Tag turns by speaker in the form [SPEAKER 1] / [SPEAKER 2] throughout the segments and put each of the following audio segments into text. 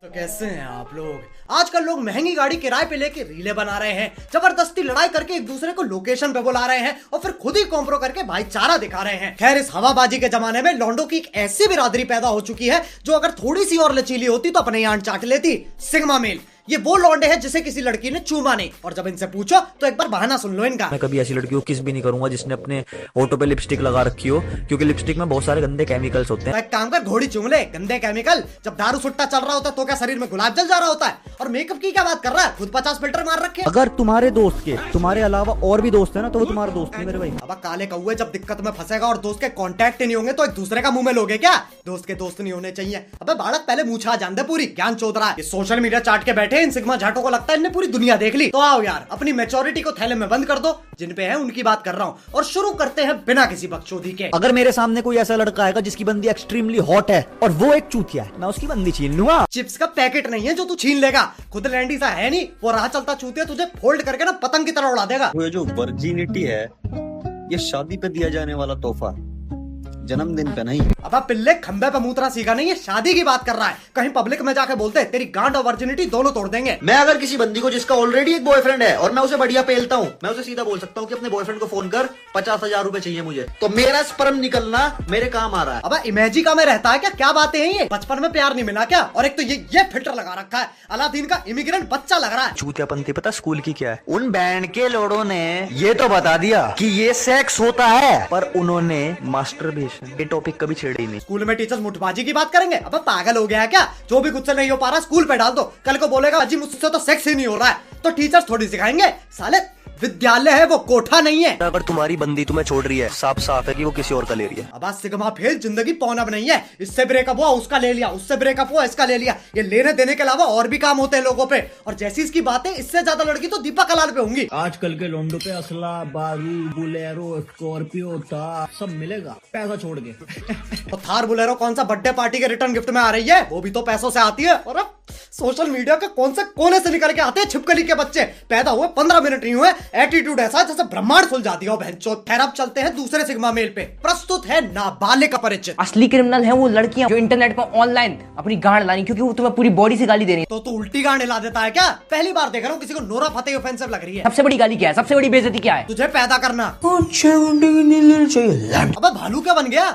[SPEAKER 1] तो कैसे हैं आप लोग। आजकल लोग महंगी गाड़ी किराए पे लेके रीले बना रहे हैं, जबरदस्ती लड़ाई करके एक दूसरे को लोकेशन पे बुला रहे हैं और फिर खुद ही कॉम्प्रो करके भाईचारा दिखा रहे हैं। खैर, इस हवाबाजी के जमाने में लौंडों की एक ऐसी बिरादरी पैदा हो चुकी है जो अगर थोड़ी सी और लचीली होती तो अपने यान चाट लेती। सिग्मा मेल ये वो लौंडे हैं जिसे किसी लड़की ने चूमा नहीं, और जब इनसे पूछो तो एक बार बहाना सुन लो इनका।
[SPEAKER 2] मैं कभी ऐसी लड़की को किस भी नहीं करूंगा जिसने अपने होठों पे लिपस्टिक लगा रखी हो, क्योंकि लिपस्टिक में बहुत सारे गंदे केमिकल्स होते हैं।
[SPEAKER 1] तो एक काम कर, घोड़ी चूम ले। गंदे केमिकल जब दारू सुट्टा चल रहा होता है तो क्या शरीर में गुलाब जल जा रहा होता है? और मेकअप की क्या बात कर रहा है, खुद 50 फिल्टर मार रखे।
[SPEAKER 2] अगर तुम्हारे दोस्त के तुम्हारे अलावा और भी दोस्त है ना तो वो तुम्हारा दोस्त नहीं मेरे भाई।
[SPEAKER 1] अब काले कौवे जब दिक्कत में फंसेगा और दोस्त के कांटेक्ट नहीं होंगे तो एक दूसरे का मुंह में लोगे क्या? दोस्त के दोस्त नहीं होने चाहिए। अबे बालक, पहले मूछा जान दे पूरी, ज्ञान चोद रहा है। ये सोशल मीडिया चाट के बैठे इन सिग्मा झाटों को लगता है इनने पूरी दुनिया देख ली। तो आओ यार, अपनी मैच्योरिटी को थैले में बंद कर दो, जिन पे है उनकी बात कर रहा हूँ, और शुरू करते हैं बिना किसी बकचोदी के।
[SPEAKER 2] अगर मेरे सामने कोई ऐसा लड़का आएगा जिसकी बंदी एक्सट्रीमली हॉट है और वो एक चूतिया है, मैं उसकी बंदी छीन लूंगा।
[SPEAKER 1] चिप्स का पैकेट नहीं है जो तू छीन लेगा, खुद लैंडी सा है नहीं, वो राह चलता चूतिया तुझे फोल्ड करके ना पतंग की तरह उड़ा देगा।
[SPEAKER 3] वो जो वर्जिनिटी है ये शादी पे दिया जाने वाला तोहफा, जन्मदिन पे नहीं।
[SPEAKER 1] अब पिल्ले खंबे पे मूत्रा सीखा नहीं, ये शादी की बात कर रहा है। कहीं पब्लिक में जाके बोलते तेरी गांड और वर्जिनिटी दोनों तोड़ देंगे।
[SPEAKER 3] मैं अगर किसी बंदी को जिसका ऑलरेडी एक बॉयफ्रेंड है और मैं उसे बढ़िया पेलता हूँ, मैं उसे सीधा बोल सकता हूँ कि अपने बॉयफ्रेंड को फोन कर, 50,000 रुपए चाहिए मुझे, तो मेरा स्पर्म निकलना मेरे काम आ रहा है।
[SPEAKER 1] अब इमेजिका में रहता है क्या? क्या बातें हैं ये? बचपन में प्यार नहीं मिला क्या? और एक तो ये फिल्टर लगा रखा है, अलादीन का इमिग्रेंट बच्चा लग रहा है।
[SPEAKER 2] चूतियापंथी पता स्कूल की क्या है? उन बैंड के लोड़ों ने ये तो बता दिया कि ये सेक्स होता है, पर उन्होंने मास्टरबेशन ये टॉपिक कभी छेड़ी नहीं।
[SPEAKER 1] स्कूल में टीचर्स मुठबाजी की बात करेंगे? अब पागल हो गया है क्या? जो भी खुद से नहीं हो पा रहा स्कूल पे डाल दो, कल को बोलेगा अजी मुझसे तो सेक्स ही नहीं हो रहा है, तो टीचर्स थोड़ी सिखाएंगे? साले विद्यालय है वो, कोठा नहीं है।
[SPEAKER 2] अगर तुम्हारी बंदी तुम्हें छोड़ रही है, साफ साफ है कि वो किसी और का ले रही है।
[SPEAKER 1] अब सिग्मा फेल, जिंदगी पौनब नहीं है। इससे ब्रेकअप हुआ उसका ले लिया, उससे ब्रेकअप हुआ इसका ले लिया। ये लेने देने के अलावा और भी काम होते हैं लोगों पे, और जैसी इसकी बातें, इससे ज्यादा लड़की तो दीपक कलाल पे होंगी।
[SPEAKER 4] आजकल के लोंडो पे असला, बारूद, बुलेरो, स्कॉर्पियो था, सब मिलेगा पैसा छोड़ के।
[SPEAKER 1] तो थार बुलेरो कौन सा बर्थडे पार्टी के रिटर्न गिफ्ट में आ रही है? वो भी तो पैसों से आती है। और अब सोशल मीडिया के कौन से कोने से निकल के आते हैं छिपकली के बच्चे। पैदा हुए 15 मिनट नहीं हुए, एटीट्यूड ऐसा जैसे ब्रह्मांड सुलझा दिया हो बहनचोद। खैर, अब चलते हैं दूसरे सिग्मा मेल पे। प्रस्तुत है नाबालिग का परिचय।
[SPEAKER 5] असली क्रिमिनल है वो लड़कियां जो इंटरनेट पर ऑनलाइन अपनी गांड लानी, क्योंकि वो तुम्हें पूरी बॉडी से गाली दे रही है।
[SPEAKER 1] तो तू उल्टी गांड हिला देता है क्या? पहली बार देख रहा हूँ किसी को नोरा फतेही ऑफेंसिव लग रही है।
[SPEAKER 5] सबसे बड़ी गाली क्या है? सबसे बड़ी बेइज्जती क्या है?
[SPEAKER 1] तुझे पैदा करना। अबे भालू क्या बन गया?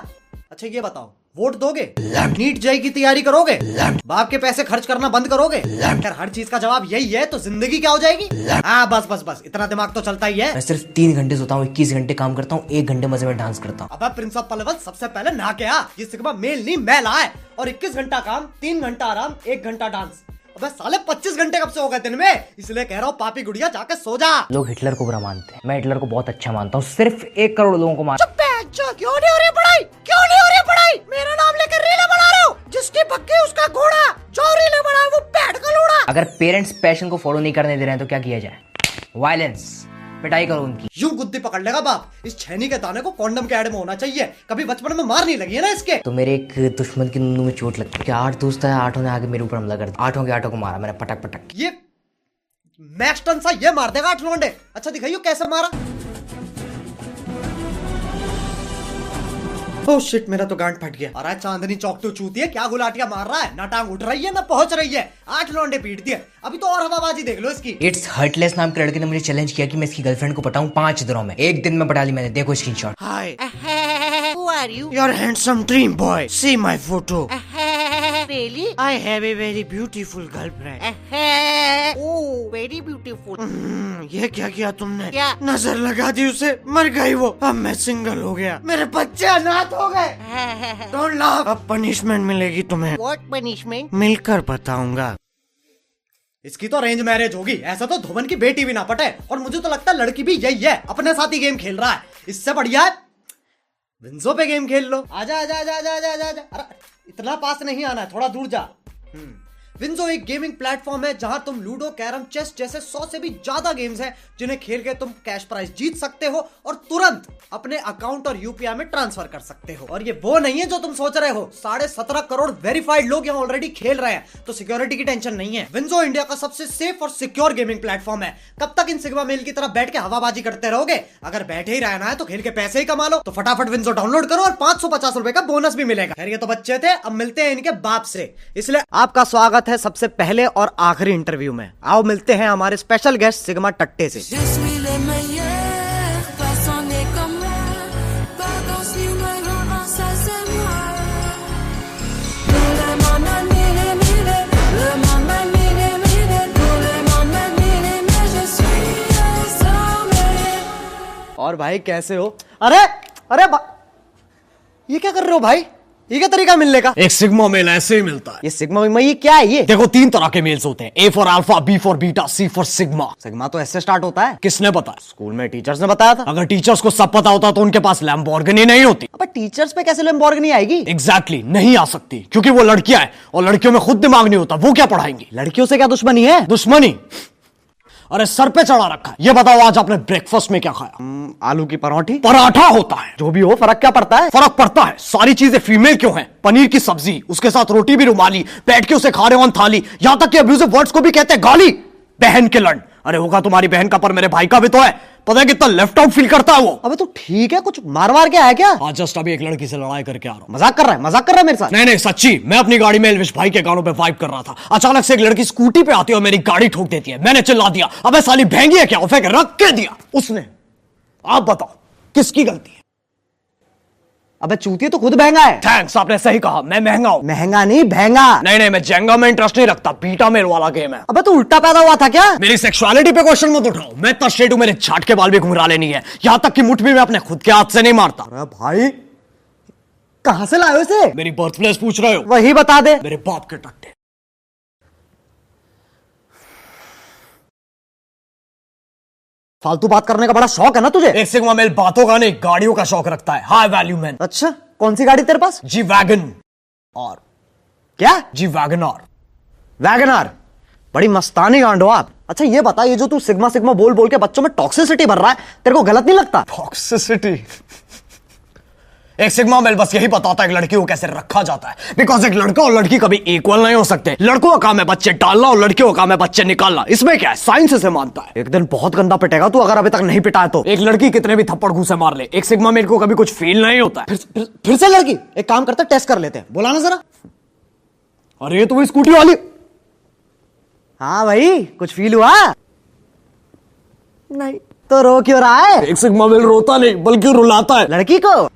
[SPEAKER 1] अच्छा ये बताओ, वोट दोगे? नीट जेई की तैयारी करोगे? बाप के पैसे खर्च करना बंद करोगे? अगर हर चीज का जवाब यही है तो जिंदगी क्या हो जाएगी? हाँ बस बस बस, इतना दिमाग तो चलता ही है।
[SPEAKER 5] मैं सिर्फ 3 घंटे सोता हूँ, 21 घंटे काम करता हूँ, 1 घंटे मजे में डांस करता हूँ।
[SPEAKER 1] अब प्रिंस ऑफ पलवल सबसे पहले नहा के आ। ये सिग्मा मेल नहीं मैल है। और 21 घंटा काम, 3 घंटा आराम, 1 घंटा डांस। अबे साले 25 घंटे कब से हो गए दिन में? इसलिए कह रहा हूँ पापी गुड़िया जाके सो जा।
[SPEAKER 5] लोग हिटलर को बुरा मानते हैं, मैं हिटलर को बहुत अच्छा मानता हूँ। सिर्फ 1 करोड़ लोगों को मार।
[SPEAKER 1] क्यों नहीं हो रही पढ़ाई? क्यों नहीं हो रही पढ़ाई? मेरा नाम लेकर रीले बना रहे हो? जिसकी बक्की उसका घोड़ा, जो रीले बना वो बैठ का लोड़ा।
[SPEAKER 5] अगर पेरेंट्स पैशन को फॉलो नहीं करने दे रहे हैं तो क्या किया जाए? वायलेंस, पिटाई करो उनकी।
[SPEAKER 1] यूं गुद्दी पकड़ लेगा बाप। इस छेनी के दाने को कॉन्डम के ऐड में होना चाहिए। कभी बचपन में मार नहीं लगी है ना इसके?
[SPEAKER 5] तो मेरे एक दुश्मन की नुनू में चोट लगती है। 8 दोस्त है, 8 ने आगे मेरे ऊपर हमला कर दिया। 8 के 8 को मारा मैंने, पटक पटक।
[SPEAKER 1] ये मैक्सटन सा ये मार देगा 8 लौंडे। अच्छा दिखाइयो कैसे मारा। ओह शिट, मेरा तो गांड फट गया। अरे चांदनी चौक तो चूती है, क्या गुलाटियां मार रहा है? ना टांग उठ रही है ना पहुंच रही है। 8 लौंडे पीट दिए। अभी तो और हवाबाजी देख लो इसकी।
[SPEAKER 5] इट्स हर्टलेस नाम के लड़के ने मुझे चैलेंज किया कि मैं इसकी गर्लफ्रेंड को पटाऊं 5 दिनों में। 1 दिन में पटा ली मैंने, देखो screenshot.
[SPEAKER 1] Hi, who are you? You're a handsome dream boy. See my photo.
[SPEAKER 6] Really?
[SPEAKER 1] I have a very beautiful girlfriend.
[SPEAKER 6] Oh, very beautiful.
[SPEAKER 1] ये क्या किया तुमने?
[SPEAKER 6] क्या?
[SPEAKER 1] नजर लगा दी उसे, मर गई वो। अब मैं सिंगल हो गया, मेरे बच्चे अनाथ हो गए। Don't laugh. अब पनिशमेंट मिलेगी तुम्हें।
[SPEAKER 6] What punishment?
[SPEAKER 1] मिलकर बताऊंगा। इसकी तो अरेंज मैरिज होगी, ऐसा तो धोबन की बेटी भी ना पटे। और मुझे तो लगता है लड़की भी यही है, अपने साथ ही गेम खेल रहा है। इससे बढ़िया है विंजो पे गेम खेल लो। आजा आजा आजा आजा आजा आजा। अरे इतना पास नहीं आना है, थोड़ा दूर जा। विंजो एक गेमिंग प्लेटफॉर्म है जहां तुम लूडो, कैरम, चेस जैसे 100 से भी ज्यादा गेम्स हैं जिन्हें खेल के तुम कैश प्राइज जीत सकते हो और तुरंत अपने अकाउंट और यूपीआई में ट्रांसफर कर सकते हो। और ये वो नहीं है जो तुम सोच रहे हो, 17.5 करोड़ वेरीफाइड लोग यहाँ ऑलरेडी खेल रहे हैं, तो सिक्योरिटी की टेंशन नहीं है। विंजो इंडिया का सबसे सेफ और सिक्योर गेमिंग प्लेटफॉर्म है। कब तक इन सिग्मा मेल की तरह बैठ के हवाबाजी करते रहोगे? अगर बैठे ही रहना है तो खेल के पैसे ही कमा लो। तो फटाफट विंजो डाउनलोड करो और 550 रुपए का बोनस भी मिलेगा। खैर ये तो बच्चे थे, अब मिलते हैं इनके बाप से, इसलिए आपका स्वागत बात है सबसे पहले और आखिरी इंटरव्यू में। आओ मिलते हैं हमारे स्पेशल गेस्ट सिग्मा टट्टे से।
[SPEAKER 7] Je suis le meilleur, personne n'est comme moi. Vacances numéro 1, ça c'est moi. Le monde m'a mille, le monde m'a mille, tout le monde m'a mille, mais je suis désormais.
[SPEAKER 1] और भाई कैसे हो? अरे अरे ये क्या कर रहे हो भाई? ये क्या तरीका मिलने का?
[SPEAKER 8] एक सिग्मा मेल ऐसे ही मिलता है।
[SPEAKER 1] ये सिग्मा विग्मा ये क्या है ये?
[SPEAKER 8] देखो 3 तरह के मेल्स होते हैं, A for alpha, B for beta, C for sigma.
[SPEAKER 1] Sigma तो ऐसे स्टार्ट होता है।
[SPEAKER 8] किसने बताया?
[SPEAKER 1] स्कूल में टीचर्स ने बताया था।
[SPEAKER 8] अगर टीचर्स को सब पता होता तो उनके पास लैम्बोर्गिनी नहीं होती।
[SPEAKER 1] अब टीचर्स पे कैसे लैम्बोर्गिनी आएगी?
[SPEAKER 8] एग्जैक्टली नहीं आ सकती, क्योंकि वो लड़कियां हैं और लड़कियों में खुद दिमाग नहीं होता, वो क्या पढ़ाएंगी?
[SPEAKER 1] लड़कियों से क्या दुश्मनी है?
[SPEAKER 8] दुश्मनी? अरे सर पे चढ़ा रखा है। ये बताओ आज आपने ब्रेकफास्ट में क्या खाया?
[SPEAKER 1] आलू की पराठे।
[SPEAKER 8] पराठा होता है।
[SPEAKER 1] जो भी हो, फर्क क्या पड़ता है?
[SPEAKER 8] फर्क पड़ता है। सारी चीजें फीमेल क्यों हैं? पनीर की सब्जी, उसके साथ रोटी भी रुमाली, बैठ के उसे खा रहे हो थाली, यहां तक कि अब्यूजिव वर्ड्स को भी कहते हैं गाली। बहन के लड़, अरे होगा तुम्हारी बहन का, पर मेरे भाई का भी तो है। पता है कितना लेफ्ट आउट फील करता है वो।
[SPEAKER 1] अबे तू ठीक है, कुछ मार के आया क्या?
[SPEAKER 8] आज जस्ट अभी एक लड़की से लड़ाई करके आ रहा हूं।
[SPEAKER 1] मजाक कर रहा है मेरे साथ?
[SPEAKER 8] नहीं सच्ची, मैं अपनी गाड़ी में एल्विश भाई के गानों पे वाइब कर रहा था। अचानक से एक लड़की स्कूटी पे आती है और मेरी गाड़ी ठोक देती है। मैंने चिल्ला दिया, अबे साली भैंगी है क्या? वो फेंक रख के दिया उसने। आप बताओ किसकी गलती है?
[SPEAKER 1] अबे चूतिया तो खुद महंगा है।
[SPEAKER 8] थैंक्स, आपने सही कहा, मैं महंगा हूं।
[SPEAKER 1] महंगा नहीं, महंगा।
[SPEAKER 8] नहीं मैं जेंगा में इंटरेस्ट नहीं रखता, बीटा मेल वाला गेम है।
[SPEAKER 1] अबे तू उल्टा पैदा हुआ था क्या?
[SPEAKER 8] मेरी सेक्सुअलिटी पे क्वेश्चन मत उठाओ। मैं इतना स्ट्रेट हूं, मेरे छाट के बाल भी घुंघराले नहीं है, यहां तक कि मुठ भी मैं अपने खुद के हाथ से नहीं मारता।
[SPEAKER 1] अरे भाई कहां से लाए हो इसे?
[SPEAKER 8] मेरी बर्थ प्लेस पूछ रहे हो?
[SPEAKER 1] वही बता दे।
[SPEAKER 8] मेरे बाप के टट्टे।
[SPEAKER 1] फालतू बात करने का बड़ा शौक है ना तुझे?
[SPEAKER 8] एक सिग्मा मेल बातों का नहीं, गाड़ियों का शौक रखता है। High value man.
[SPEAKER 1] अच्छा, कौन सी गाड़ी तेरे पास?
[SPEAKER 8] जी वैगन और
[SPEAKER 1] क्या?
[SPEAKER 8] जी वैगनआर।
[SPEAKER 1] वैगनआर? बड़ी मस्तानी गांड हो आप। अच्छा ये बता, ये जो तू सिग्मा सिग्मा बोल बोल के बच्चों में टॉक्सिसिटी भर रहा है, तेरे को गलत नहीं लगता?
[SPEAKER 8] टॉक्सिसिटी? एक सिग्मा मेल बस यही बताता है कि लड़की को कैसे रखा जाता है। बिकॉज एक लड़का और लड़की कभी इक्वल नहीं हो सकते। लड़कों का काम है बच्चे डालना और लड़कियों का काम है बच्चे निकालना। इसमें क्या है, साइंस इसे मानता है।
[SPEAKER 1] एक दिन बहुत गंदा पिटेगा तू, अगर अभी तक नहीं पिटा है तो।
[SPEAKER 8] एक लड़की कितने भी थप्पड़ घूसे मार ले, एक सिग्मा मेल को कभी कुछ फील नहीं होता है।
[SPEAKER 1] फिर से लड़की? एक काम करते, टेस्ट कर लेते हैं। बोला ना जरा।
[SPEAKER 8] अरे ये तो वही स्कूटी वाली।
[SPEAKER 1] हाँ भाई, कुछ फील हुआ? नहीं तो रो क्यों रहा है?
[SPEAKER 8] एक सिग्मा मेल रोता नहीं बल्कि रुलाता है
[SPEAKER 1] लड़की को।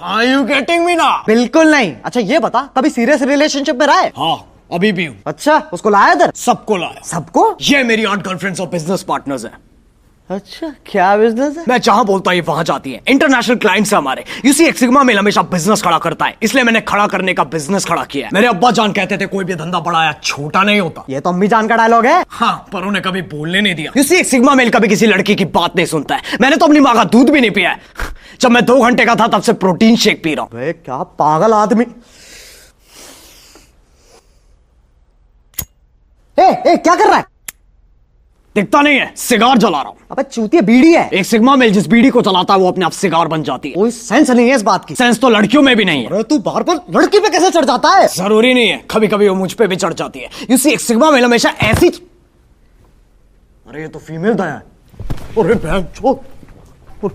[SPEAKER 8] Are you getting me now?
[SPEAKER 1] बिल्कुल नहीं। अच्छा ये बता, कभी सीरियस रिलेशनशिप में रहा है?
[SPEAKER 8] हाँ अभी भी हूँ।
[SPEAKER 1] अच्छा, उसको लाया इधर?
[SPEAKER 8] सबको लाया।
[SPEAKER 1] सबको?
[SPEAKER 8] ये मेरी 8 गर्लफ्रेंड्स और बिजनेस पार्टनर्स हैं।
[SPEAKER 1] अच्छा, क्या बिजनेस है?
[SPEAKER 8] मैं जहां बोलता हूं ये वहां जाती है। इंटरनेशनल क्लाइंट्स है हमारे। यू सी एक सिग्मा मेल हमेशा बिजनेस खड़ा करता है, इसलिए मैंने खड़ा करने का बिजनेस खड़ा किया है। मेरे अब्बा जान कहते थे कोई भी धंधा बड़ा या छोटा नहीं होता।
[SPEAKER 1] ये तो अम्मी जान का डायलॉग है।
[SPEAKER 8] हाँ, पर उन्हें कभी बोलने नहीं दिया। यू सी एक सिग्मा मेल कभी किसी लड़की की बात नहीं सुनता है। मैंने तो अपनी माँ का दूध भी नहीं पिया है। जब मैं 2 घंटे का था तब से प्रोटीन शेक पी रहा हूं।
[SPEAKER 1] क्या पागल आदमी। क्या कर रहा है?
[SPEAKER 8] दिखता नहीं है, सिगार जला रहा हूं।
[SPEAKER 1] अबे चूतिया, बीड़ी है।
[SPEAKER 8] एक सिग्मा मेल जिस बीड़ी को चलाता है वो अपने आप सिगार बन जाती है।
[SPEAKER 1] कोई सेंस नहीं है इस बात की।
[SPEAKER 8] सेंस तो लड़कियों में भी नहीं है।
[SPEAKER 1] अरे तू बार बार लड़की पे कैसे चढ़ जाता है?
[SPEAKER 8] जरूरी नहीं है, कभी कभी वो मुझ पे भी चढ़ जाती है। यू सी एक सिग्मा मेल हमेशा ऐसी। अरे ये तो फीमेल दया है। अरे बहन छोड़,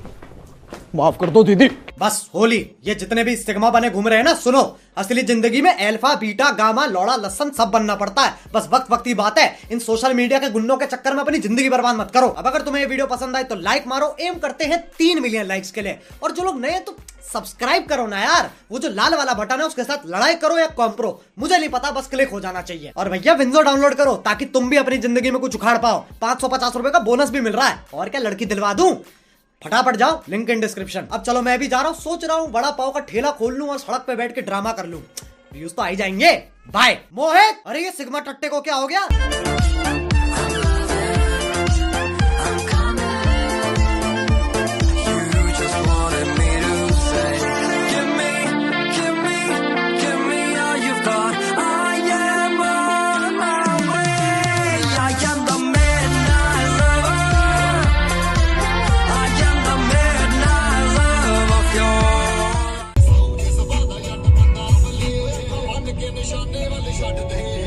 [SPEAKER 8] माफ कर दो दीदी।
[SPEAKER 1] बस होली, ये जितने भी सिग्मा बने घूम रहे हैं ना, सुनो, असली जिंदगी में अल्फा बीटा गामा लौड़ा लसन सब बनना पड़ता है। बस वक्त की बात है। इन सोशल मीडिया के गुन्नों के चक्कर में अपनी जिंदगी बर्बाद मत करो। अब अगर तुम्हें ये वीडियो पसंद आए तो लाइक मारो। एम करते हैं 3 मिलियन लाइक्स के लिए। और जो लोग नए हैं तो सब्सक्राइब करो ना यार। वो जो लाल वाला बटन है उसके साथ लड़ाई करो या कॉम्प्रो, मुझे नहीं पता, बस क्लिक हो जाना चाहिए। और भैया विंजो डाउनलोड करो ताकि तुम भी अपनी जिंदगी में कुछ उखाड़ पाओ। 550 रुपए का बोनस भी मिल रहा है। और क्या, लड़की दिलवा दूं? फटाफट जाओ, लिंक इन डिस्क्रिप्शन। अब चलो मैं भी जा रहा हूँ, सोच रहा हूँ बड़ा पाव का ठेला खोल लूं और सड़क पे बैठ के ड्रामा कर लूं। व्यूज तो आ ही जाएंगे। बाय। मोहित, अरे ये सिग्मा टट्टे को क्या हो गया?
[SPEAKER 7] निशाने वाले छड्ड दे।